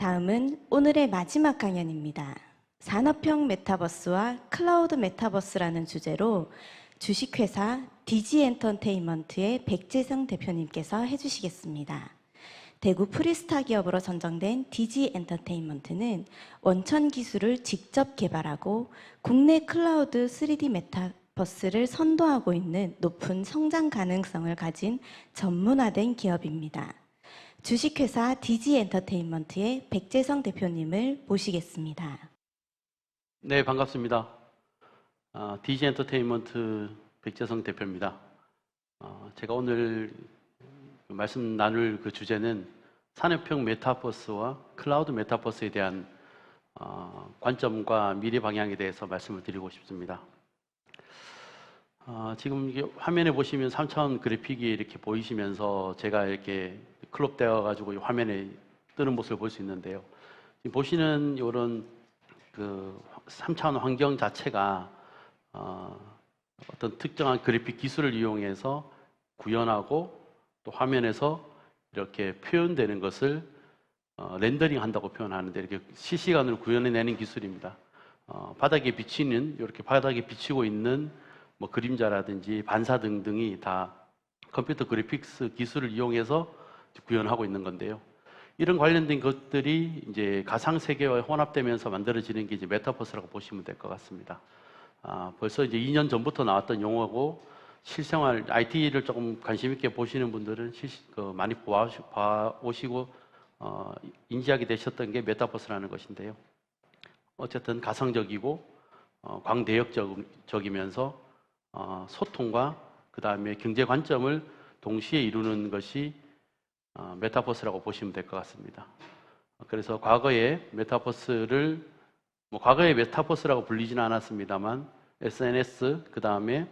다음은 오늘의 마지막 강연입니다. 산업형 메타버스와 클라우드 메타버스라는 주제로 주식회사 DG엔터테인먼트의 백재성 대표님께서 해주시겠습니다. 대구 프리스타 기업으로 선정된 DG엔터테인먼트는 원천 기술을 직접 개발하고 국내 클라우드 3D 메타버스를 선도하고 있는 높은 성장 가능성을 가진 전문화된 기업입니다. 주식회사 DG엔터테인먼트의 백재성 대표님을 모시겠습니다. 네, 반갑습니다. DG엔터테인먼트 백재성 대표입니다. 제가 오늘 말씀 나눌 그 주제는 산업형 메타버스와 클라우드 메타버스에 대한 관점과 미래 방향에 대해서 말씀을 드리고 싶습니다. 지금 이게 화면에 보시면 3차원 그래픽이 이렇게 보이시면서 제가 이렇게 클롭되어 가지고 화면에 뜨는 모습을 볼 수 있는데요. 지금 보시는 이런 그 3차원 환경 자체가 어떤 특정한 그래픽 기술을 이용해서 구현하고 또 화면에서 이렇게 표현되는 것을 렌더링 한다고 표현하는데, 이렇게 실시간으로 구현해내는 기술입니다. 바닥에 비치는, 이렇게 바닥에 비치고 있는 뭐 그림자라든지 반사 등등이 다 컴퓨터 그래픽스 기술을 이용해서 구현하고 있는 건데요. 이런 관련된 것들이 이제 가상 세계와 혼합되면서 만들어지는 게 이제 메타버스라고 보시면 될 것 같습니다. 벌써 이제 2년 전부터 나왔던 용어고, 실생활 IT를 조금 관심 있게 보시는 분들은 많이 봐오시고 인지하게 되셨던 게 메타버스라는 것인데요. 어쨌든 가상적이고 광대역적이면서 소통과 그 다음에 경제 관점을 동시에 이루는 것이 메타버스라고 보시면 될 것 같습니다. 그래서 과거에 과거에 메타버스라고 불리지는 않았습니다만, SNS, 그 다음에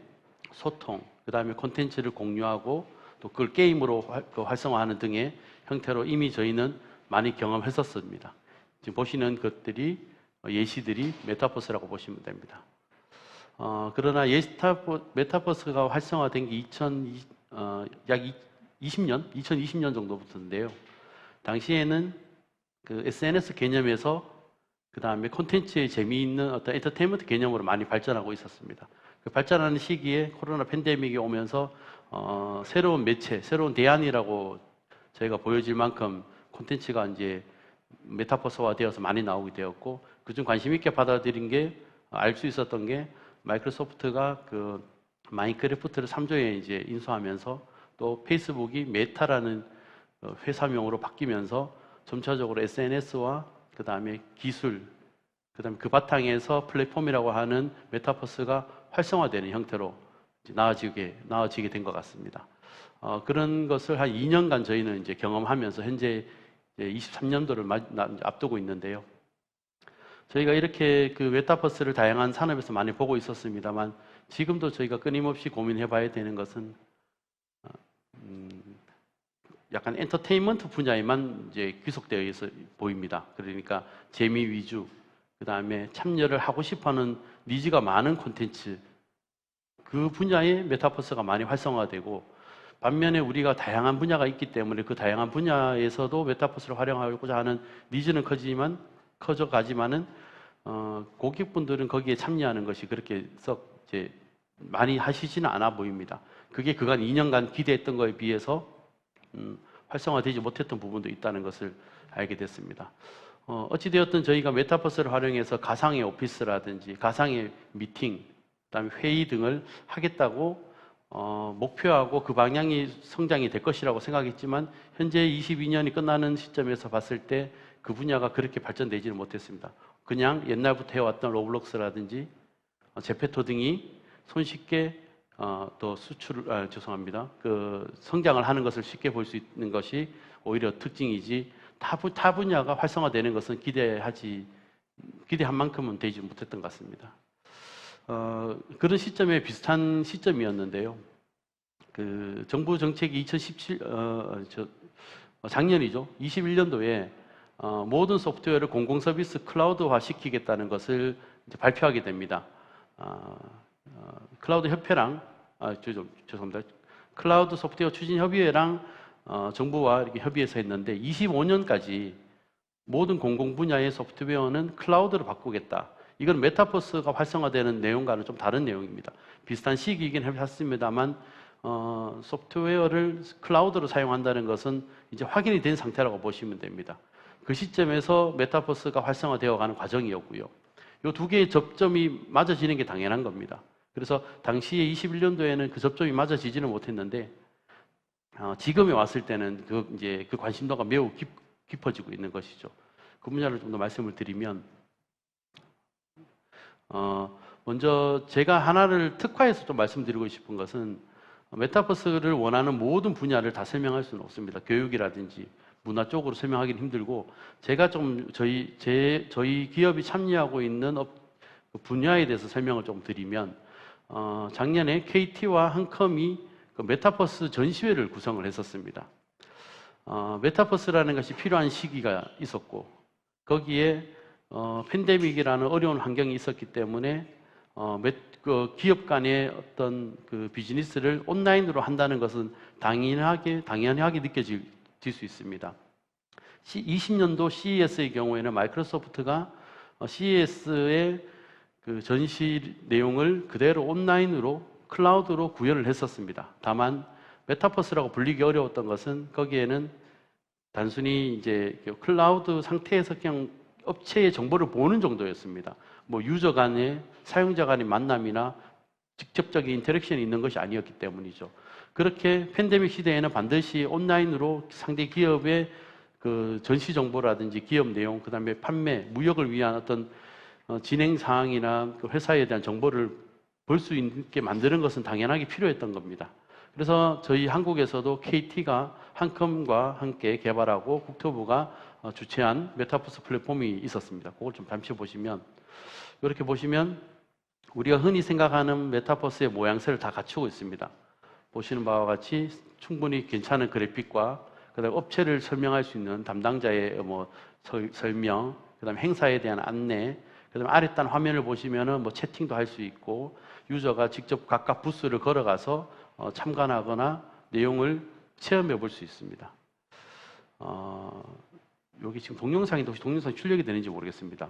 소통, 그 다음에 콘텐츠를 공유하고 또 그걸 게임으로 활성화하는 등의 형태로 이미 저희는 많이 경험했었습니다. 지금 보시는 것들이 예시들이 메타버스라고 보시면 됩니다. 그러나 메타버스가 활성화된 게 약 2020년 정도부터인데요. 당시에는 그 SNS 개념에서 그 다음에 콘텐츠의 재미있는 어떤 엔터테인먼트 개념으로 많이 발전하고 있었습니다. 그 발전하는 시기에 코로나 팬데믹이 오면서 새로운 매체, 새로운 대안이라고 저희가 보여질 만큼 콘텐츠가 이제 메타버스화 되어서 많이 나오게 되었고, 그중 관심 있게 받아들인 게, 알 수 있었던 게, 마이크로소프트가 그 마인크래프트를 3조에 이제 인수하면서 또 페이스북이 메타라는 회사명으로 바뀌면서 점차적으로 SNS와 그 다음에 기술, 그 다음에 그 바탕에서 플랫폼이라고 하는 메타버스가 활성화되는 형태로 나아지게 된 것 같습니다. 그런 것을 한 2년간 저희는 이제 경험하면서 현재 23년도를 앞두고 있는데요. 저희가 이렇게 그 메타버스를 다양한 산업에서 많이 보고 있었습니다만, 지금도 저희가 끊임없이 고민해 봐야 되는 것은 약간 엔터테인먼트 분야에만 이제 귀속되어 있어 보입니다. 그러니까 재미 위주, 그 다음에 참여를 하고 싶어하는 니즈가 많은 콘텐츠, 그 분야에 메타버스가 많이 활성화되고, 반면에 우리가 다양한 분야가 있기 때문에 그 다양한 분야에서도 메타버스를 활용하고자 하는 니즈는 커져가지만은 고객분들은 거기에 참여하는 것이 그렇게 썩 이제 많이 하시지는 않아 보입니다. 그게 그간 2년간 기대했던 거에 비해서 활성화되지 못했던 부분도 있다는 것을 알게 됐습니다. 어찌되었든 저희가 메타버스를 활용해서 가상의 오피스라든지 가상의 미팅, 그다음에 회의 등을 하겠다고 목표하고 그 방향이 성장이 될 것이라고 생각했지만, 현재 22년이 끝나는 시점에서 봤을 때 그 분야가 그렇게 발전되지는 못했습니다. 그냥 옛날부터 해왔던 로블록스라든지 제페토 등이 손쉽게 그 성장을 하는 것을 쉽게 볼 수 있는 것이 오히려 특징이지, 타 분야가 활성화되는 것은 기대한 만큼은 되지 못했던 것 같습니다. 그런 시점에 비슷한 시점이었는데요. 그 정부 정책이 작년이죠. 21년도에 모든 소프트웨어를 공공 서비스 클라우드화 시키겠다는 것을 이제 발표하게 됩니다. 클라우드 협회랑 죄송합니다. 클라우드 소프트웨어 추진 협의회랑 정부와 이렇게 협의해서 했는데, 25년까지 모든 공공 분야의 소프트웨어는 클라우드로 바꾸겠다. 이건 메타버스가 활성화되는 내용과는 좀 다른 내용입니다. 비슷한 시기이긴 했습니다만 소프트웨어를 클라우드로 사용한다는 것은 이제 확인이 된 상태라고 보시면 됩니다. 그 시점에서 메타버스가 활성화되어가는 과정이었고요. 이 두 개의 접점이 맞아지는 게 당연한 겁니다. 그래서 당시에 21년도에는 그 접점이 맞아지지는 못했는데 지금에 왔을 때는 그 관심도가 매우 깊어지고 있는 것이죠. 그 분야를 좀 더 말씀을 드리면 먼저 제가 하나를 특화해서 좀 말씀드리고 싶은 것은 메타버스를 원하는 모든 분야를 다 설명할 수는 없습니다. 교육이라든지 문화 쪽으로 설명하기는 힘들고 제가 좀 저희 기업이 참여하고 있는 분야에 대해서 설명을 좀 드리면 작년에 KT와 한컴이 그 메타버스 전시회를 구성을 했었습니다. 메타버스라는 것이 필요한 시기가 있었고 거기에 팬데믹이라는 어려운 환경이 있었기 때문에 그 기업 간의 어떤 그 비즈니스를 온라인으로 한다는 것은 당연하게 느껴질 수 있습니다. 20년도 CES의 경우에는 마이크로소프트가 CES의 그 전시 내용을 그대로 온라인으로 클라우드로 구현을 했었습니다. 다만 메타버스라고 불리기 어려웠던 것은 거기에는 단순히 이제 클라우드 상태에서 그냥 업체의 정보를 보는 정도였습니다. 뭐 유저 간의 사용자 간의 만남이나 직접적인 인터랙션이 있는 것이 아니었기 때문이죠. 그렇게 팬데믹 시대에는 반드시 온라인으로 상대 기업의 그 전시 정보라든지 기업 내용, 그 다음에 판매, 무역을 위한 어떤 진행 사항이나 그 회사에 대한 정보를 볼 수 있게 만드는 것은 당연하게 필요했던 겁니다. 그래서 저희 한국에서도 KT가 한컴과 함께 개발하고 국토부가 주최한 메타버스 플랫폼이 있었습니다. 그걸 좀 잠시 보시면 이렇게 보시면 우리가 흔히 생각하는 메타버스의 모양새를 다 갖추고 있습니다. 보시는 바와 같이 충분히 괜찮은 그래픽과 그다음에 업체를 설명할 수 있는 담당자의 설명, 그다음에 행사에 대한 안내, 그다음에 아랫단 화면을 보시면은 채팅도 할 수 있고 유저가 직접 각각 부스를 걸어가서 참관하거나 내용을 체험해 볼 수 있습니다. 여기 지금 동영상인데 혹시 동영상이 출력이 되는지 모르겠습니다.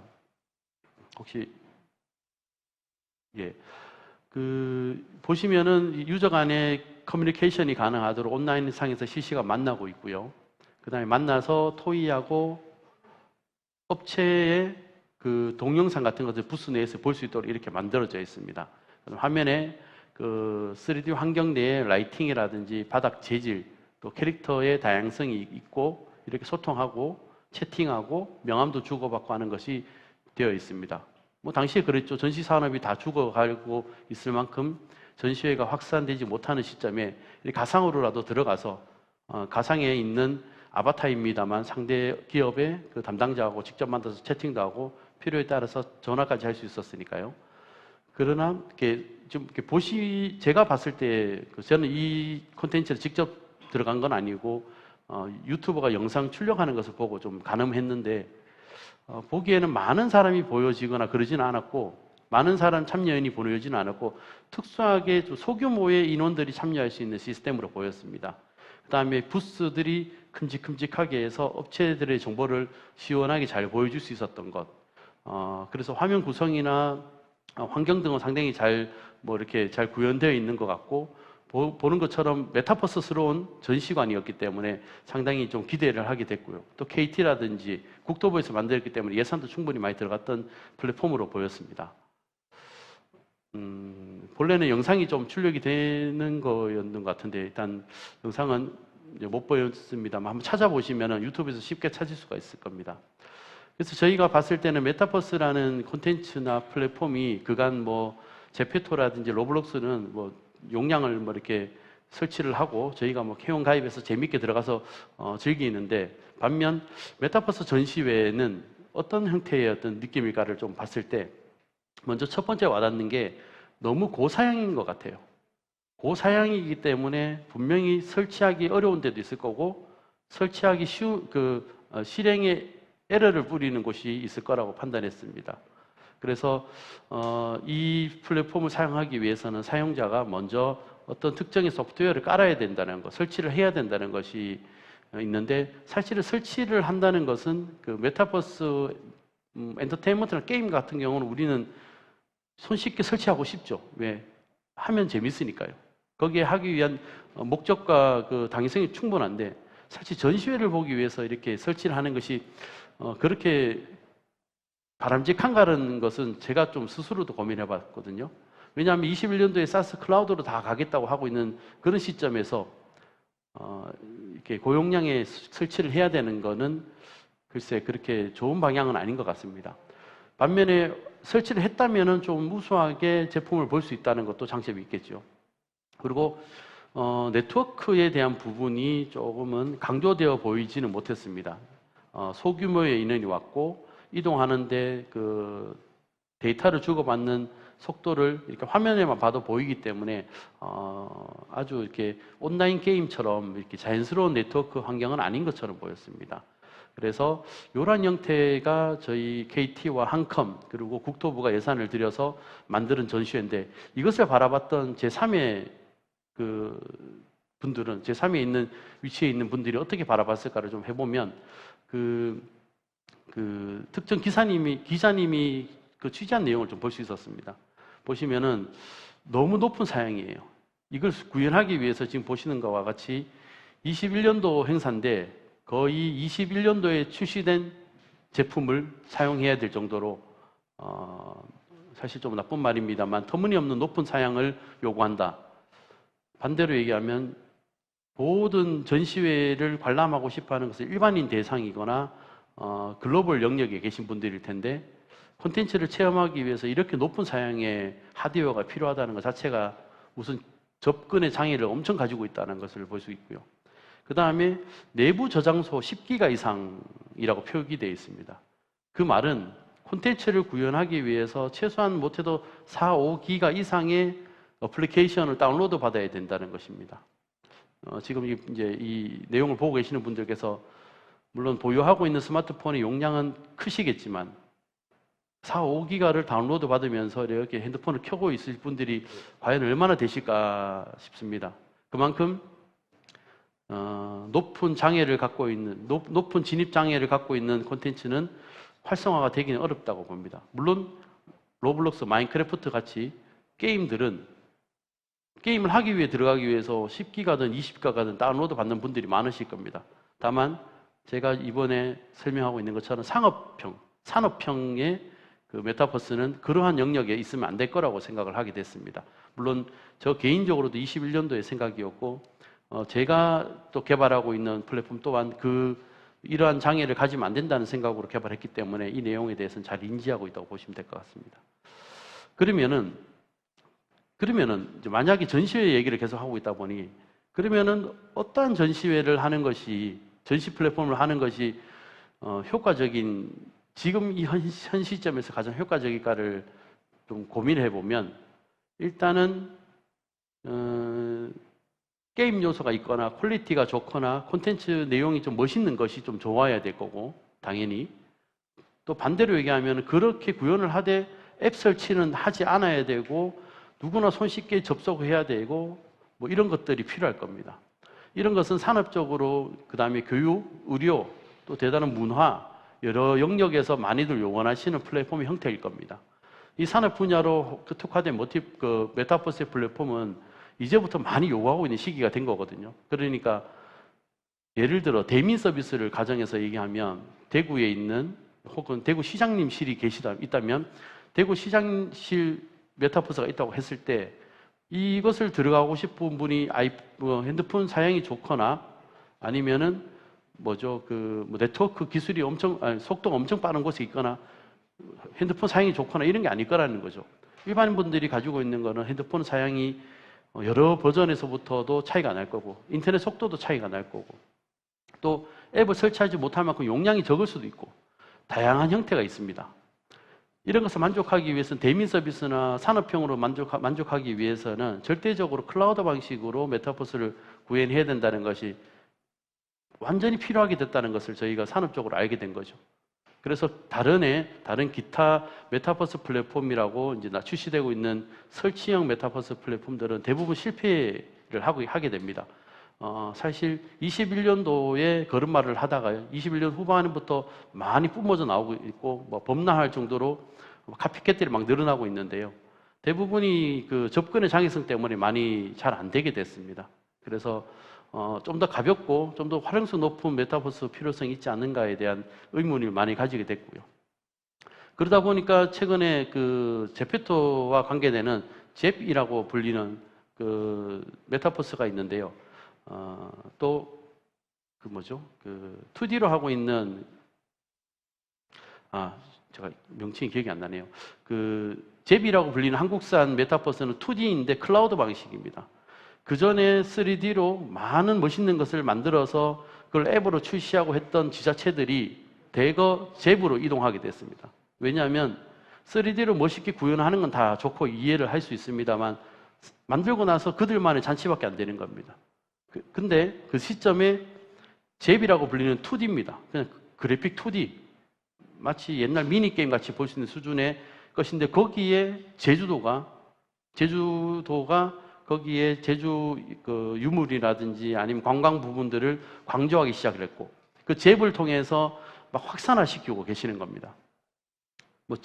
혹시 보시면은 유저 간의 커뮤니케이션이 가능하도록 온라인 상에서 실시간 만나고 있고요. 그 다음에 만나서 토의하고 업체의 그 동영상 같은 것을 부스 내에서 볼 수 있도록 이렇게 만들어져 있습니다. 화면에 그 3D 환경 내에 라이팅이라든지 바닥 재질, 또 캐릭터의 다양성이 있고 이렇게 소통하고 채팅하고 명함도 주고받고 하는 것이 되어 있습니다. 당시에 그랬죠. 전시 산업이 다 죽어가고 있을 만큼 전시회가 확산되지 못하는 시점에 가상으로라도 들어가서 가상에 있는 아바타입니다만 상대 기업의 그 담당자하고 직접 만나서 채팅도 하고 필요에 따라서 전화까지 할 수 있었으니까요. 그러나 제가 봤을 때 저는 이 콘텐츠를 직접 들어간 건 아니고 유튜버가 영상 출력하는 것을 보고 좀 가늠했는데 보기에는 많은 사람이 보여지거나 그러지는 않았고 많은 사람 참여인이 보여지는 않았고 특수하게 좀 소규모의 인원들이 참여할 수 있는 시스템으로 보였습니다. 그 다음에 부스들이 큼직큼직하게 해서 업체들의 정보를 시원하게 잘 보여줄 수 있었던 것. 그래서 화면 구성이나 환경 등은 상당히 이렇게 잘 구현되어 있는 것 같고 보는 것처럼 메타버스스러운 전시관이었기 때문에 상당히 좀 기대를 하게 됐고요. 또 KT라든지 국토부에서 만들었기 때문에 예산도 충분히 많이 들어갔던 플랫폼으로 보였습니다. 본래는 영상이 좀 출력이 되는 거였는 것 같은데 일단 영상은 이제 못 보였습니다만 한번 찾아보시면 유튜브에서 쉽게 찾을 수가 있을 겁니다. 그래서 저희가 봤을 때는 메타버스라는 콘텐츠나 플랫폼이 그간 제페토라든지 로블록스는 용량을 이렇게 설치를 하고 저희가 회원 가입해서 재밌게 들어가서 즐기는데 반면 메타버스 전시회는 어떤 형태의 어떤 느낌일까를 좀 봤을 때 먼저 첫 번째 와닿는 게 너무 고사양인 것 같아요. 고사양이기 때문에 분명히 설치하기 어려운 데도 있을 거고 설치하기 쉬운 실행에 에러를 뿌리는 곳이 있을 거라고 판단했습니다. 그래서 이 플랫폼을 사용하기 위해서는 사용자가 먼저 어떤 특정의 소프트웨어를 깔아야 된다는 것, 설치를 해야 된다는 것이 있는데 사실은 설치를 한다는 것은 그 메타버스 엔터테인먼트나 게임 같은 경우는 우리는 손쉽게 설치하고 싶죠. 왜? 하면 재밌으니까요. 거기에 하기 위한 목적과 그 당위성이 충분한데 사실 전시회를 보기 위해서 이렇게 설치를 하는 것이 그렇게 바람직한가라는 것은 제가 좀 스스로도 고민해 봤거든요. 왜냐하면 21년도에 사스 클라우드로 다 가겠다고 하고 있는 그런 시점에서 이렇게 고용량의 설치를 해야 되는 거는 글쎄 그렇게 좋은 방향은 아닌 것 같습니다. 반면에 설치를 했다면은 좀 우수하게 제품을 볼 수 있다는 것도 장점이 있겠죠. 그리고 네트워크에 대한 부분이 조금은 강조되어 보이지는 못했습니다. 소규모의 인원이 왔고 이동하는데 그 데이터를 주고받는 속도를 이렇게 화면에만 봐도 보이기 때문에 아주 이렇게 온라인 게임처럼 이렇게 자연스러운 네트워크 환경은 아닌 것처럼 보였습니다. 그래서 이러한 형태가 저희 KT와 한컴 그리고 국토부가 예산을 들여서 만드는 전시회인데 이것을 바라봤던 제3의 그 분들은 제3에 있는 위치에 있는 분들이 어떻게 바라봤을까를 좀 해보면 그 특정 기자님이 그 취재한 내용을 좀 볼 수 있었습니다. 보시면은 너무 높은 사양이에요. 이걸 구현하기 위해서 지금 보시는 것과 같이 21년도 행사인데 거의 21년도에 출시된 제품을 사용해야 될 정도로 사실 좀 나쁜 말입니다만 터무니없는 높은 사양을 요구한다. 반대로 얘기하면 모든 전시회를 관람하고 싶어하는 것은 일반인 대상이거나 글로벌 영역에 계신 분들일 텐데 콘텐츠를 체험하기 위해서 이렇게 높은 사양의 하드웨어가 필요하다는 것 자체가 무슨 접근의 장애를 엄청 가지고 있다는 것을 볼 수 있고요. 그 다음에 내부 저장소 10기가 이상이라고 표기되어 있습니다. 그 말은 콘텐츠를 구현하기 위해서 최소한 못해도 4, 5기가 이상의 어플리케이션을 다운로드 받아야 된다는 것입니다. 지금 이제 이 내용을 보고 계시는 분들께서 물론 보유하고 있는 스마트폰의 용량은 크시겠지만 4, 5기가를 다운로드 받으면서 이렇게 핸드폰을 켜고 있을 분들이 과연 얼마나 되실까 싶습니다. 그만큼 높은 장애를 갖고 있는 높은 진입 장애를 갖고 있는 콘텐츠는 활성화가 되기는 어렵다고 봅니다. 물론 로블록스, 마인크래프트 같이 게임들은 게임을 하기 위해 들어가기 위해서 10기가든 20기가든 다운로드 받는 분들이 많으실 겁니다. 다만 제가 이번에 설명하고 있는 것처럼 산업형의 그 메타버스는 그러한 영역에 있으면 안 될 거라고 생각을 하게 됐습니다. 물론 저 개인적으로도 21년도의 생각이었고 제가 또 개발하고 있는 플랫폼 또한 이러한 장애를 가지면 안 된다는 생각으로 개발했기 때문에 이 내용에 대해서는 잘 인지하고 있다고 보시면 될 것 같습니다. 그러면은 이제 만약에 전시회 얘기를 계속 하고 있다 보니 그러면은 어떠한 전시회를 하는 것이 전시 플랫폼을 하는 것이 효과적인 지금 이 현 시점에서 가장 효과적일까를 좀 고민해 보면 일단은 게임 요소가 있거나 퀄리티가 좋거나 콘텐츠 내용이 좀 멋있는 것이 좀 좋아야 될 거고 당연히 또 반대로 얘기하면 그렇게 구현을 하되 앱 설치는 하지 않아야 되고 누구나 손쉽게 접속해야 되고 뭐 이런 것들이 필요할 겁니다. 이런 것은 산업적으로 그다음에 교육, 의료, 또 대단한 문화 여러 영역에서 많이들 원하시는 플랫폼의 형태일 겁니다. 이 산업 분야로 특화된 메타버스의 플랫폼은 이제부터 많이 요구하고 있는 시기가 된 거거든요. 그러니까 예를 들어 대민 서비스를 가정해서 얘기하면 대구에 있는 혹은 대구 시장님실이 있다면 대구 시장실 메타버스가 있다고 했을 때 이것을 들어가고 싶은 분이 핸드폰 사양이 좋거나 아니면은 네트워크 기술이 속도가 엄청 빠른 곳에 있거나 핸드폰 사양이 좋거나 이런 게 아닐 거라는 거죠. 일반 분들이 가지고 있는 거는 핸드폰 사양이 여러 버전에서부터도 차이가 날 거고 인터넷 속도도 차이가 날 거고 또 앱을 설치하지 못할 만큼 용량이 적을 수도 있고 다양한 형태가 있습니다. 이런 것을 만족하기 위해서는 대민 서비스나 산업형으로 만족하기 위해서는 절대적으로 클라우드 방식으로 메타버스를 구현해야 된다는 것이 완전히 필요하게 됐다는 것을 저희가 산업적으로 알게 된 거죠. 그래서 다른 기타 메타버스 플랫폼이라고 이제 출시되고 있는 설치형 메타버스 플랫폼들은 대부분 실패를 하게 됩니다. 사실 21년도에 걸음마를 하다가요, 21년 후반부터 많이 뿜어져 나오고 있고, 뭐 범람할 정도로 카피캣들이 막 늘어나고 있는데요. 대부분이 그 접근의 장애성 때문에 많이 잘 안 되게 됐습니다. 그래서 좀 더 가볍고 좀 더 활용성 높은 메타버스 필요성이 있지 않는가에 대한 의문을 많이 가지게 됐고요. 그러다 보니까 최근에 그 제페토와 관계되는 잽이라고 불리는 그 메타버스가 있는데요. 또 그 뭐죠? 그 2D로 하고 있는, 제가 명칭이 기억이 안 나네요. 그 잽이라고 불리는 한국산 메타버스는 2D인데 클라우드 방식입니다. 그 전에 3D로 많은 멋있는 것을 만들어서 그걸 앱으로 출시하고 했던 지자체들이 대거 잽으로 이동하게 됐습니다. 왜냐하면 3D로 멋있게 구현하는 건 다 좋고 이해를 할 수 있습니다만 만들고 나서 그들만의 잔치밖에 안 되는 겁니다. 근데 그 시점에 잽이라고 불리는 2D입니다. 그냥 그래픽 2D. 마치 옛날 미니게임 같이 볼 수 있는 수준의 것인데 거기에 제주도가 거기에 제주 그 유물이라든지 아니면 관광 부분들을 강조하기 시작을 했고 그 잽을 통해서 막 확산화시키고 계시는 겁니다. 뭐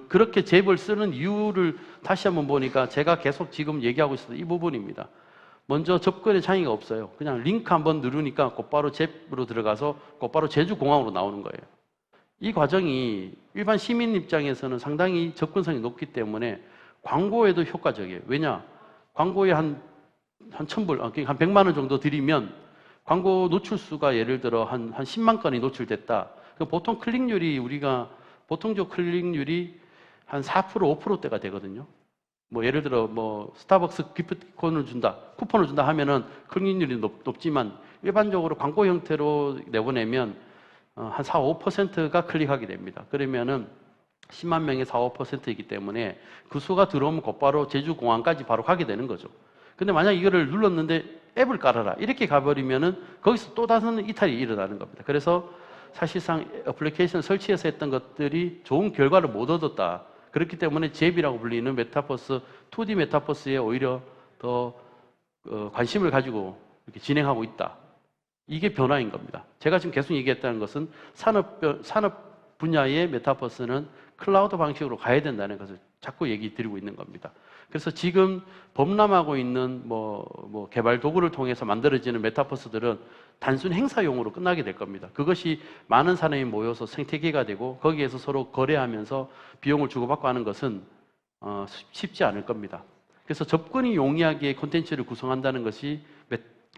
그렇게 잽을 쓰는 이유를 다시 한번 보니까 제가 계속 지금 얘기하고 있어도 이 부분입니다. 먼저 접근에 장애가 없어요. 그냥 링크 한번 누르니까 곧바로 잽으로 들어가서 곧바로 제주공항으로 나오는 거예요. 이 과정이 일반 시민 입장에서는 상당히 접근성이 높기 때문에 광고에도 효과적이에요. 왜냐? 광고에 한 1,000불, 한 100만 원 정도 들이면 광고 노출수가 예를 들어 한 10만 건이 노출됐다. 보통 클릭률이 보통적 클릭률이 한 4%, 5%대가 되거든요. 뭐 예를 들어 뭐 스타벅스 기프트콘을 준다, 쿠폰을 준다 하면은 클릭률이 높지만 일반적으로 광고 형태로 내보내면 한 4, 5%가 클릭하게 됩니다. 그러면은 10만 명의 4, 5%이기 때문에 그 수가 들어오면 곧바로 제주공항까지 바로 가게 되는 거죠. 근데 만약 이거를 눌렀는데 앱을 깔아라 이렇게 가버리면은 거기서 또 다른 이탈이 일어나는 겁니다. 그래서 사실상 애플리케이션 설치해서 했던 것들이 좋은 결과를 못 얻었다. 그렇기 때문에 잽이라고 불리는 메타버스, 2D 메타버스에 오히려 더 관심을 가지고 이렇게 진행하고 있다. 이게 변화인 겁니다. 제가 지금 계속 얘기했다는 것은 산업 분야의 메타버스는 클라우드 방식으로 가야 된다는 것을 자꾸 얘기 드리고 있는 겁니다. 그래서 지금 범람하고 있는 뭐 개발 도구를 통해서 만들어지는 메타버스들은 단순 행사용으로 끝나게 될 겁니다. 그것이 많은 사람이 모여서 생태계가 되고 거기에서 서로 거래하면서 비용을 주고받고 하는 것은 쉽지 않을 겁니다. 그래서 접근이 용이하게 콘텐츠를 구성한다는 것이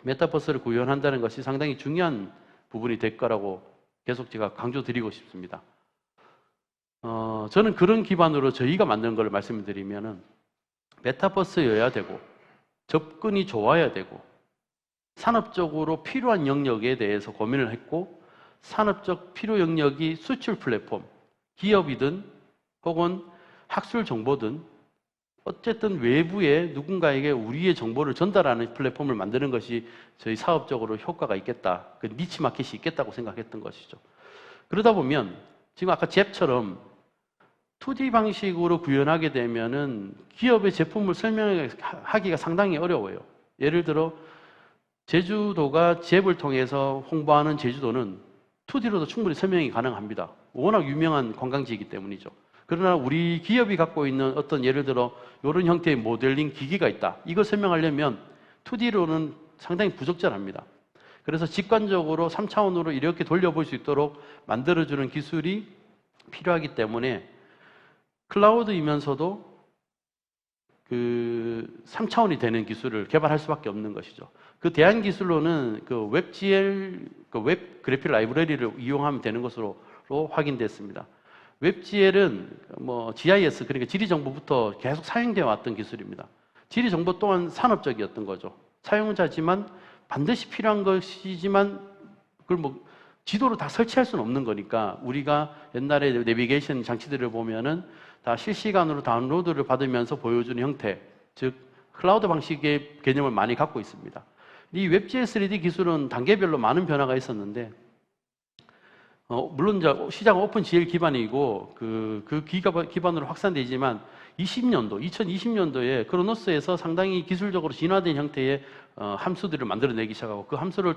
메타버스를 구현한다는 것이 상당히 중요한 부분이 될 거라고 계속 제가 강조드리고 싶습니다. 저는 그런 기반으로 저희가 만든 걸 말씀드리면은 메타버스여야 되고 접근이 좋아야 되고 산업적으로 필요한 영역에 대해서 고민을 했고 산업적 필요 영역이 수출 플랫폼, 기업이든 혹은 학술 정보든 어쨌든 외부에 누군가에게 우리의 정보를 전달하는 플랫폼을 만드는 것이 저희 사업적으로 효과가 있겠다, 그 니치 마켓이 있겠다고 생각했던 것이죠. 그러다 보면 지금 아까 잽처럼 2D 방식으로 구현하게 되면은 기업의 제품을 설명하기가 상당히 어려워요. 예를 들어 제주도가 잽을 통해서 홍보하는 제주도는 2D로도 충분히 설명이 가능합니다. 워낙 유명한 관광지이기 때문이죠. 그러나 우리 기업이 갖고 있는 어떤 예를 들어 이런 형태의 모델링 기기가 있다. 이걸 설명하려면 2D로는 상당히 부적절합니다. 그래서 직관적으로 3차원으로 이렇게 돌려볼 수 있도록 만들어주는 기술이 필요하기 때문에 클라우드이면서도 그 3차원이 되는 기술을 개발할 수밖에 없는 것이죠. 그 대안 기술로는 그 WebGL, 그 웹 그래픽 라이브러리를 이용하면 되는 것으로 확인됐습니다. WebGL은 뭐 GIS, 그러니까 지리정보부터 계속 사용되어 왔던 기술입니다. 지리정보 또한 산업적이었던 거죠. 사용자지만 반드시 필요한 것이지만 그걸 뭐 지도로 다 설치할 수는 없는 거니까 우리가 옛날에 내비게이션 장치들을 보면은 다 실시간으로 다운로드를 받으면서 보여주는 형태, 즉 클라우드 방식의 개념을 많이 갖고 있습니다. 이 WebGL 3D 기술은 단계별로 많은 변화가 있었는데 물론 이제 시장은 오픈GL 기반이고 그 기반으로 확산되지만 2020년도에 크로노스에서 상당히 기술적으로 진화된 형태의 함수들을 만들어내기 시작하고 그 함수를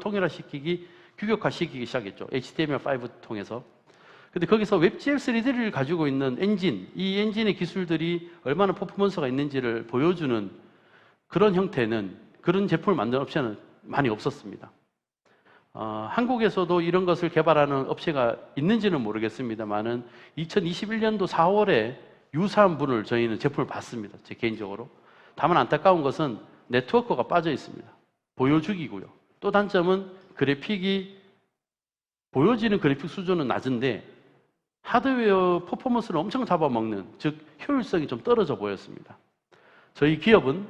규격화시키기 시작했죠. HTML5 통해서. 근데 거기서 웹GL 3D를 가지고 있는 이 엔진의 기술들이 얼마나 퍼포먼스가 있는지를 보여주는 그런 형태는, 그런 제품을 만드는 업체는 많이 없었습니다. 한국에서도 이런 것을 개발하는 업체가 있는지는 모르겠습니다만은 2021년도 4월에 유사한 분을 저희는 제품을 봤습니다. 제 개인적으로. 다만 안타까운 것은 네트워크가 빠져 있습니다. 보여주기고요. 또 단점은 보여지는 그래픽 수준은 낮은데 하드웨어 퍼포먼스를 엄청 잡아먹는, 즉 효율성이 좀 떨어져 보였습니다. 저희 기업은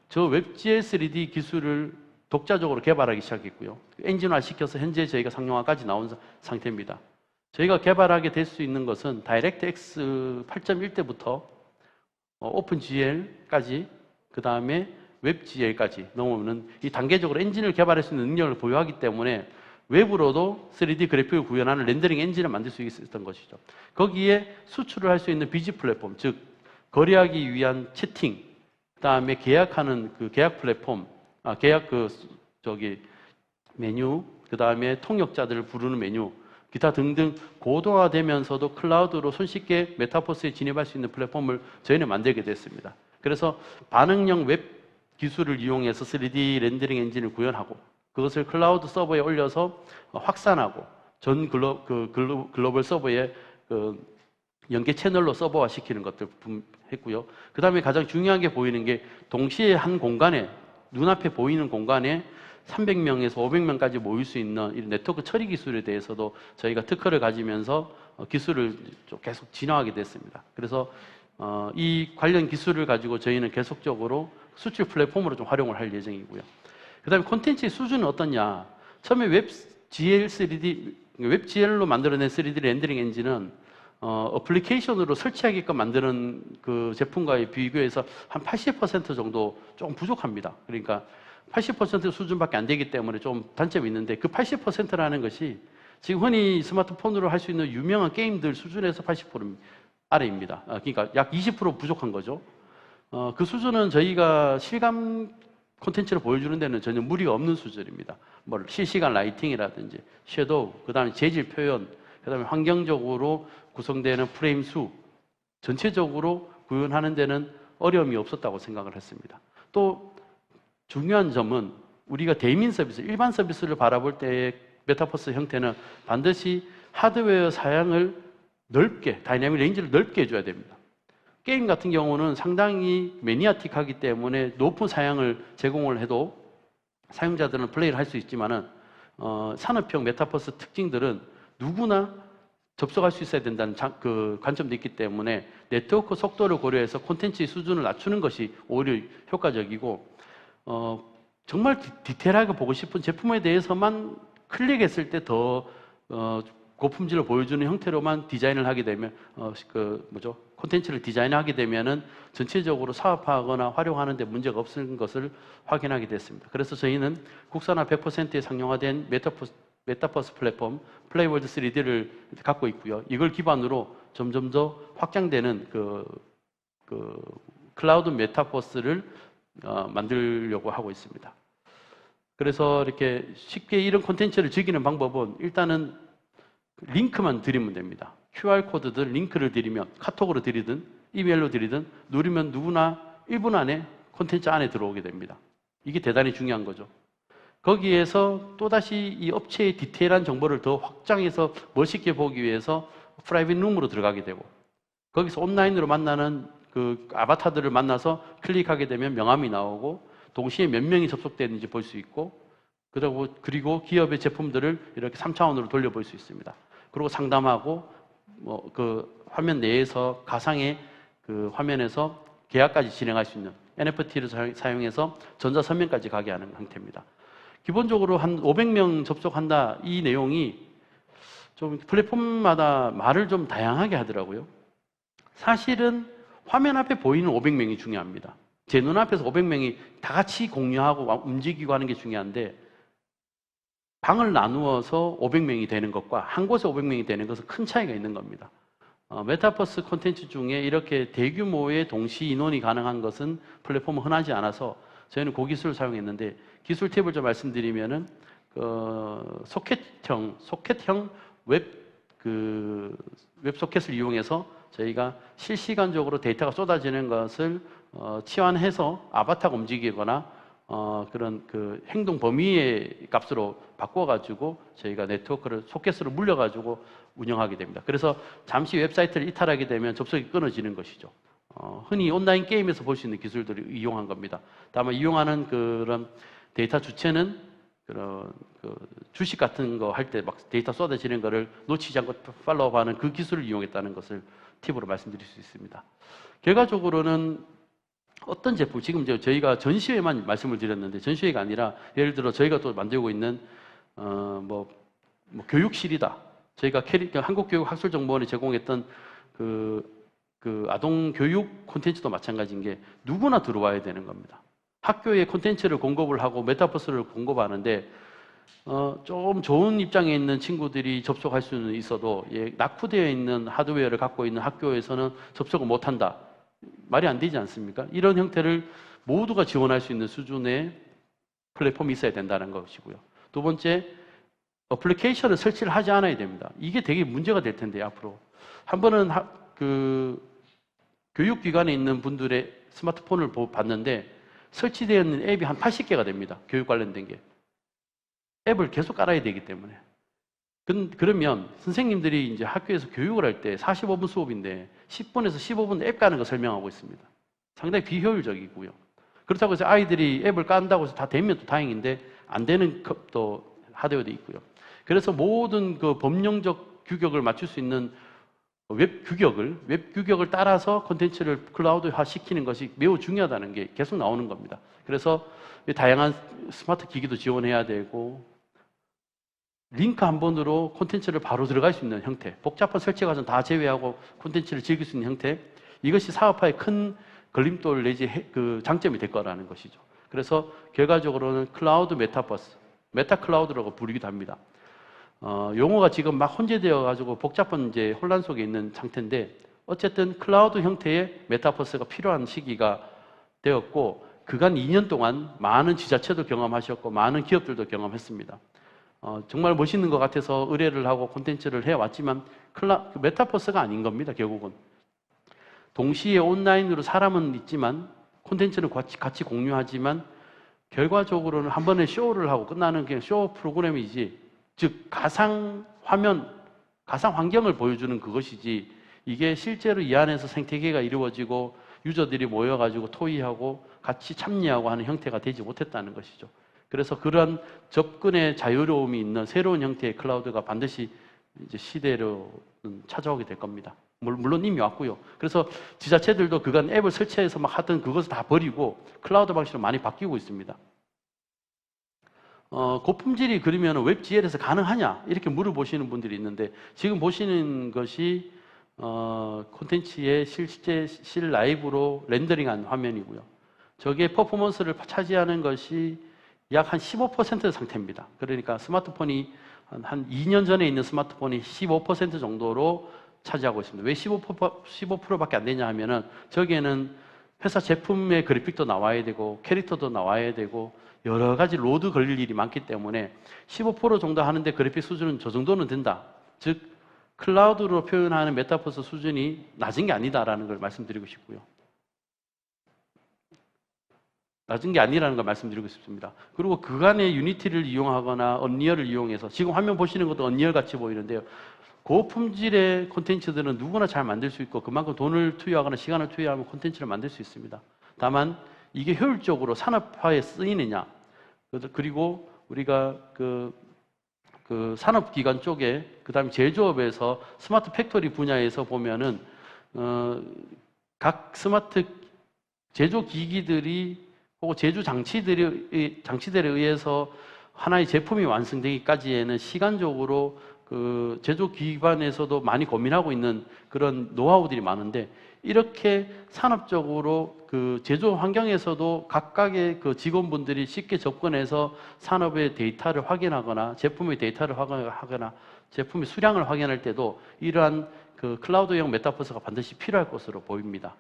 저 웹GL 3D 기술을 독자적으로 개발하기 시작했고요. 엔진화 시켜서 현재 저희가 상용화까지 나온 상태입니다. 저희가 개발하게 될 수 있는 것은 다이렉트X 8.1 때부터 오픈GL까지, 그 다음에 웹GL까지 넘어오는 이 단계적으로 엔진을 개발할 수 있는 능력을 보유하기 때문에 외부로도 3D 그래픽을 구현하는 렌더링 엔진을 만들 수 있었던 것이죠. 거기에 수출을 할 수 있는 비즈 플랫폼, 즉 거래하기 위한 채팅, 그 다음에 계약하는 그 계약 플랫폼, 메뉴, 그 다음에 통역자들을 부르는 메뉴, 기타 등등 고도화되면서도 클라우드로 손쉽게 메타버스에 진입할 수 있는 플랫폼을 저희는 만들게 됐습니다. 그래서 반응형 웹 기술을 이용해서 3D 렌더링 엔진을 구현하고 그것을 클라우드 서버에 올려서 확산하고 전 글로벌 서버에 연계 채널로 서버화 시키는 것들 했고요. 그 다음에 가장 중요하게 보이는 게 동시에 한 공간에, 눈앞에 보이는 공간에 300명에서 500명까지 모일 수 있는 이 네트워크 처리 기술에 대해서도 저희가 특허를 가지면서 기술을 좀 계속 진화하게 됐습니다. 그래서 이 관련 기술을 가지고 저희는 계속적으로 수출 플랫폼으로 좀 활용을 할 예정이고요. 그 다음에 콘텐츠의 수준은 어떠냐? 처음에 웹GL로 만들어낸 3D 렌더링 엔진은 어플리케이션으로 설치하게끔 만드는 그 제품과의 비교해서 한 80% 정도 좀 부족합니다. 그러니까 80% 수준밖에 안 되기 때문에 좀 단점이 있는데 그 80%라는 것이 지금 흔히 스마트폰으로 할 수 있는 유명한 게임들 수준에서 80% 아래입니다. 그러니까 약 20% 부족한 거죠. 그 수준은 저희가 실감 콘텐츠를 보여주는 데는 전혀 무리가 없는 수준입니다. 뭐 실시간 라이팅이라든지 섀도우, 그 다음에 재질 표현, 그 다음에 환경적으로 구성되는 프레임 수, 전체적으로 구현하는 데는 어려움이 없었다고 생각을 했습니다. 또 중요한 점은 우리가 대민 서비스, 일반 서비스를 바라볼 때의 메타버스 형태는 반드시 하드웨어 사양을 넓게, 다이내믹 레인지를 넓게 해줘야 됩니다. 게임 같은 경우는 상당히 매니아틱하기 때문에 높은 사양을 제공을 해도 사용자들은 플레이를 할 수 있지만은 산업형 메타버스 특징들은 누구나 접속할 수 있어야 된다는 그 관점도 있기 때문에 네트워크 속도를 고려해서 콘텐츠의 수준을 낮추는 것이 오히려 효과적이고 정말 디테일하게 보고 싶은 제품에 대해서만 클릭했을 때 더 고품질을 보여주는 형태로만 디자인을 하게 되면 콘텐츠를 디자인하게 되면은 전체적으로 사업화하거나 활용하는 데 문제가 없는 것을 확인하게 됐습니다. 그래서 저희는 국산화 100%에 상용화된 메타버스 플랫폼 플레이월드 3D를 갖고 있고요. 이걸 기반으로 점점 더 확장되는 클라우드 메타버스를 만들려고 하고 있습니다. 그래서 이렇게 쉽게 이런 콘텐츠를 즐기는 방법은 일단은 링크만 드리면 됩니다. QR코드들 링크를 드리면 카톡으로 드리든 이메일로 드리든 누르면 누구나 1분 안에 콘텐츠 안에 들어오게 됩니다. 이게 대단히 중요한 거죠. 거기에서 또다시 이 업체의 디테일한 정보를 더 확장해서 멋있게 보기 위해서 프라이빗 룸으로 들어가게 되고 거기서 온라인으로 만나는 그 아바타들을 만나서 클릭하게 되면 명함이 나오고 동시에 몇 명이 접속되는지 볼 수 있고 그리고 기업의 제품들을 이렇게 3차원으로 돌려볼 수 있습니다. 그리고 상담하고 그 화면 내에서 가상의 그 화면에서 계약까지 진행할 수 있는 NFT를 사용해서 전자서면까지 가게 하는 형태입니다. 기본적으로 한 500명 접속한다 이 내용이 좀 플랫폼마다 말을 좀 다양하게 하더라고요. 사실은 화면 앞에 보이는 500명이 중요합니다. 제 눈앞에서 500명이 다 같이 공유하고 움직이고 하는 게 중요한데 방을 나누어서 500명이 되는 것과 한 곳에 500명이 되는 것은 큰 차이가 있는 겁니다. 메타버스 콘텐츠 중에 이렇게 대규모의 동시 인원이 가능한 것은 플랫폼은 흔하지 않아서 저희는 그 기술을 사용했는데, 기술 팁을 좀 말씀드리면은 소켓형 웹소켓을 이용해서 저희가 실시간적으로 데이터가 쏟아지는 것을 치환해서 아바타가 움직이거나 그런 그 행동 범위의 값으로 바꿔가지고 저희가 네트워크를 소켓으로 물려가지고 운영하게 됩니다. 그래서 잠시 웹사이트를 이탈하게 되면 접속이 끊어지는 것이죠. 흔히 온라인 게임에서 볼 수 있는 기술들을 이용한 겁니다. 다만 이용하는 그런 데이터 주체는 그런 주식 같은 거 할 때 막 데이터 쏟아지는 거를 놓치지 않고 팔로우하는 그 기술을 이용했다는 것을 팁으로 말씀드릴 수 있습니다. 결과적으로는 어떤 제품, 지금 이제 저희가 전시회만 말씀을 드렸는데, 전시회가 아니라 예를 들어 저희가 또 만들고 있는 뭐 교육실이다. 저희가 한국교육학술정보원에 제공했던 그 아동 교육 콘텐츠도 마찬가지인 게 누구나 들어와야 되는 겁니다. 학교에 콘텐츠를 공급을 하고 메타버스를 공급하는데 좀 좋은 입장에 있는 친구들이 접속할 수는 있어도 낙후되어 있는 하드웨어를 갖고 있는 학교에서는 접속을 못한다. 말이 안 되지 않습니까? 이런 형태를 모두가 지원할 수 있는 수준의 플랫폼이 있어야 된다는 것이고요. 두 번째, 어플리케이션을 설치를 하지 않아야 됩니다. 이게 되게 문제가 될 텐데, 앞으로. 한 번은 교육기관에 있는 분들의 스마트폰을 봤는데 설치되어 있는 앱이 한 80개가 됩니다. 교육 관련된 게. 앱을 계속 깔아야 되기 때문에. 그러면 선생님들이 이제 학교에서 교육을 할 때 45분 수업인데 10분에서 15분 앱 까는 거 설명하고 있습니다. 상당히 비효율적이고요. 그렇다고 해서 아이들이 앱을 깐다고 해서 다 되면 또 다행인데 안 되는 또 하드웨어도 있고요. 그래서 모든 그 법령적 규격을 맞출 수 있는 웹 규격을 따라서 콘텐츠를 클라우드화 시키는 것이 매우 중요하다는 게 계속 나오는 겁니다. 그래서 다양한 스마트 기기도 지원해야 되고, 링크 한 번으로 콘텐츠를 바로 들어갈 수 있는 형태, 복잡한 설치 과정 다 제외하고 콘텐츠를 즐길 수 있는 형태, 이것이 사업화의 큰 걸림돌 내지 그 장점이 될 거라는 것이죠. 그래서 결과적으로는 클라우드 메타버스, 메타 클라우드라고 부르기도 합니다. 용어가 지금 막 혼재되어 가지고 복잡한 이제 혼란 속에 있는 상태인데, 어쨌든 클라우드 형태의 메타버스가 필요한 시기가 되었고, 그간 2년 동안 많은 지자체도 경험하셨고 많은 기업들도 경험했습니다. 정말 멋있는 것 같아서 의뢰를 하고 콘텐츠를 해왔지만 메타버스가 아닌 겁니다. 결국은 동시에 온라인으로 사람은 있지만 콘텐츠는 같이 공유하지만 결과적으로는 한 번에 쇼를 하고 끝나는 그냥 쇼 프로그램이지, 즉 가상 화면, 가상 환경을 보여주는 그것이지, 이게 실제로 이 안에서 생태계가 이루어지고 유저들이 모여가지고 토의하고 같이 참여하고 하는 형태가 되지 못했다는 것이죠. 그래서 그러한 접근의 자유로움이 있는 새로운 형태의 클라우드가 반드시 이제 시대로 찾아오게 될 겁니다. 물론 이미 왔고요. 그래서 지자체들도 그간 앱을 설치해서 막 하던 그것을 다 버리고 클라우드 방식으로 많이 바뀌고 있습니다. 고품질이 그러면 웹GL에서 가능하냐? 이렇게 물어보시는 분들이 있는데, 지금 보시는 것이 콘텐츠의 실 라이브로 렌더링한 화면이고요. 저게 퍼포먼스를 차지하는 것이 약 한 15% 상태입니다. 그러니까 스마트폰이 한 2년 전에 있는 스마트폰이 15% 정도로 차지하고 있습니다. 왜 15%밖에 안 되냐 하면은, 저기에는 회사 제품의 그래픽도 나와야 되고 캐릭터도 나와야 되고 여러 가지 로드 걸릴 일이 많기 때문에 15% 정도 하는데 그래픽 수준은 저 정도는 된다. 즉 클라우드로 표현하는 메타버스 수준이 낮은 게 아니다라는 걸 말씀드리고 싶고요. 낮은 게 아니라는 걸 말씀드리고 싶습니다. 그리고 그간의 유니티를 이용하거나 언리얼을 이용해서, 지금 화면 보시는 것도 언리얼 같이 보이는데요. 고품질의 콘텐츠들은 누구나 잘 만들 수 있고 그만큼 돈을 투여하거나 시간을 투여하면 콘텐츠를 만들 수 있습니다. 다만 이게 효율적으로 산업화에 쓰이느냐, 그리고 우리가 그 산업기관 쪽에, 그 다음에 제조업에서 스마트 팩토리 분야에서 보면은 각 스마트 제조기기들이 혹은 제조 장치들에 의해서 하나의 제품이 완성되기까지에는 시간적으로 그 제조 기반에서도 많이 고민하고 있는 그런 노하우들이 많은데, 이렇게 산업적으로 그 제조 환경에서도 각각의 그 직원분들이 쉽게 접근해서 산업의 데이터를 확인하거나 제품의 데이터를 확인하거나 제품의 수량을 확인할 때도 이러한 그 클라우드형 메타버스가 반드시 필요할 것으로 보입니다.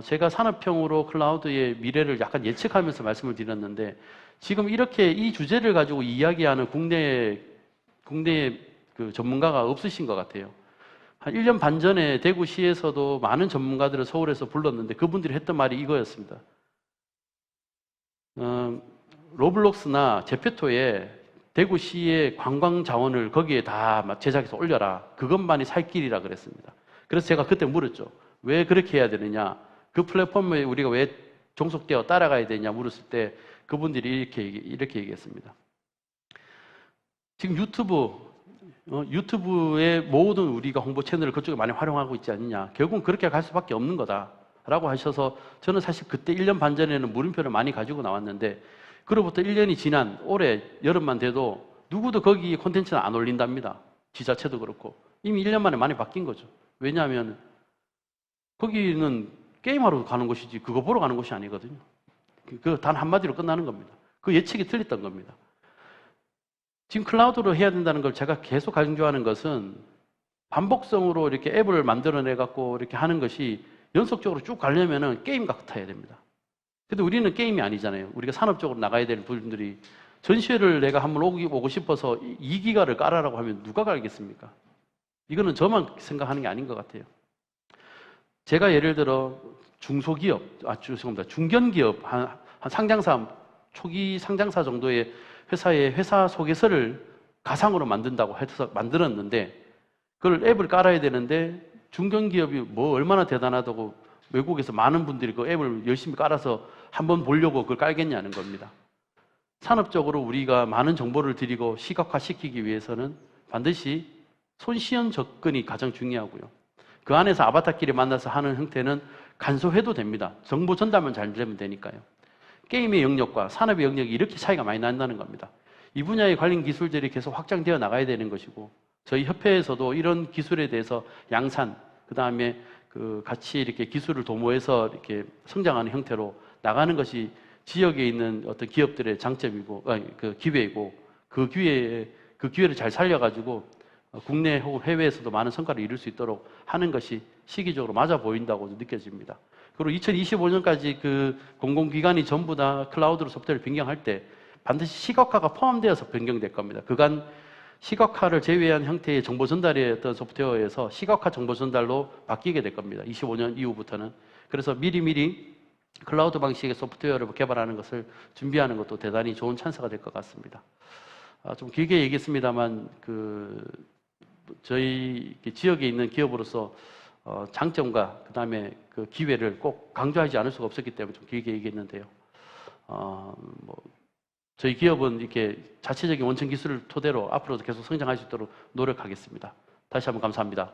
제가 산업형으로 클라우드의 미래를 약간 예측하면서 말씀을 드렸는데 지금 이렇게 이 주제를 가지고 이야기하는 국내 그 전문가가 없으신 것 같아요. 한 1년 반 전에 대구시에서도 많은 전문가들을 서울에서 불렀는데 그분들이 했던 말이 이거였습니다. 로블록스나 제페토에 대구시의 관광 자원을 거기에 다 제작해서 올려라. 그것만이 살 길이라 그랬습니다. 그래서 제가 그때 물었죠. 왜 그렇게 해야 되느냐? 그 플랫폼에 우리가 왜 종속되어 따라가야 되냐 물었을 때 그분들이 이렇게 얘기했습니다. 지금 유튜브의 모든 우리가 홍보 채널을 그쪽에 많이 활용하고 있지 않느냐. 결국은 그렇게 갈 수밖에 없는 거다라고 하셔서 저는 사실 그때 1년 반 전에는 물음표를 많이 가지고 나왔는데 그로부터 1년이 지난 올해 여름만 돼도 누구도 거기 콘텐츠는 안 올린답니다. 지자체도 그렇고. 이미 1년 만에 많이 바뀐 거죠. 왜냐하면 거기는 게임하러 가는 곳이지 그거 보러 가는 곳이 아니거든요. 그 단 한마디로 끝나는 겁니다. 그 예측이 틀렸던 겁니다. 지금 클라우드로 해야 된다는 걸 제가 계속 강조하는 것은 반복성으로 이렇게 앱을 만들어내 갖고 이렇게 하는 것이 연속적으로 쭉 가려면은 게임 같아야 됩니다. 근데 우리는 게임이 아니잖아요. 우리가 산업적으로 나가야 되는 분들이 전시회를 내가 한번 오고 싶어서 2기가를 깔아라고 하면 누가 갈겠습니까? 이거는 저만 생각하는 게 아닌 것 같아요. 제가 예를 들어 중소기업, 죄송합니다. 중견기업, 한 상장사, 초기 상장사 정도의 회사의 회사 소개서를 가상으로 만든다고 해서 만들었는데 그걸 앱을 깔아야 되는데 중견기업이 뭐 얼마나 대단하다고 외국에서 많은 분들이 그 앱을 열심히 깔아서 한번 보려고 그걸 깔겠냐는 겁니다. 산업적으로 우리가 많은 정보를 드리고 시각화시키기 위해서는 반드시 손시현 접근이 가장 중요하고요. 그 안에서 아바타끼리 만나서 하는 형태는 간소해도 됩니다. 정보 전달만 잘 되면 되니까요. 게임의 영역과 산업의 영역이 이렇게 차이가 많이 난다는 겁니다. 이 분야의 관련 기술들이 계속 확장되어 나가야 되는 것이고 저희 협회에서도 이런 기술에 대해서 양산, 그 다음에 같이 이렇게 기술을 도모해서 이렇게 성장하는 형태로 나가는 것이 지역에 있는 어떤 기업들의 장점이고, 그 기회이고, 그 기회를 잘 살려가지고 국내 혹은 해외에서도 많은 성과를 이룰 수 있도록 하는 것이 시기적으로 맞아 보인다고 느껴집니다. 그리고 2025년까지 그 공공기관이 전부 다 클라우드로 소프트웨어를 변경할 때 반드시 시각화가 포함되어서 변경될 겁니다. 그간 시각화를 제외한 형태의 정보 전달의 어떤 소프트웨어에서 시각화 정보 전달로 바뀌게 될 겁니다. 25년 이후부터는. 그래서 미리미리 클라우드 방식의 소프트웨어를 개발하는 것을 준비하는 것도 대단히 좋은 찬스가 될 것 같습니다. 좀 길게 얘기했습니다만 저희 지역에 있는 기업으로서 장점과 그 다음에 그 기회를 꼭 강조하지 않을 수가 없었기 때문에 좀 길게 얘기했는데요. 저희 기업은 이렇게 자체적인 원천 기술을 토대로 앞으로도 계속 성장할 수 있도록 노력하겠습니다. 다시 한번 감사합니다.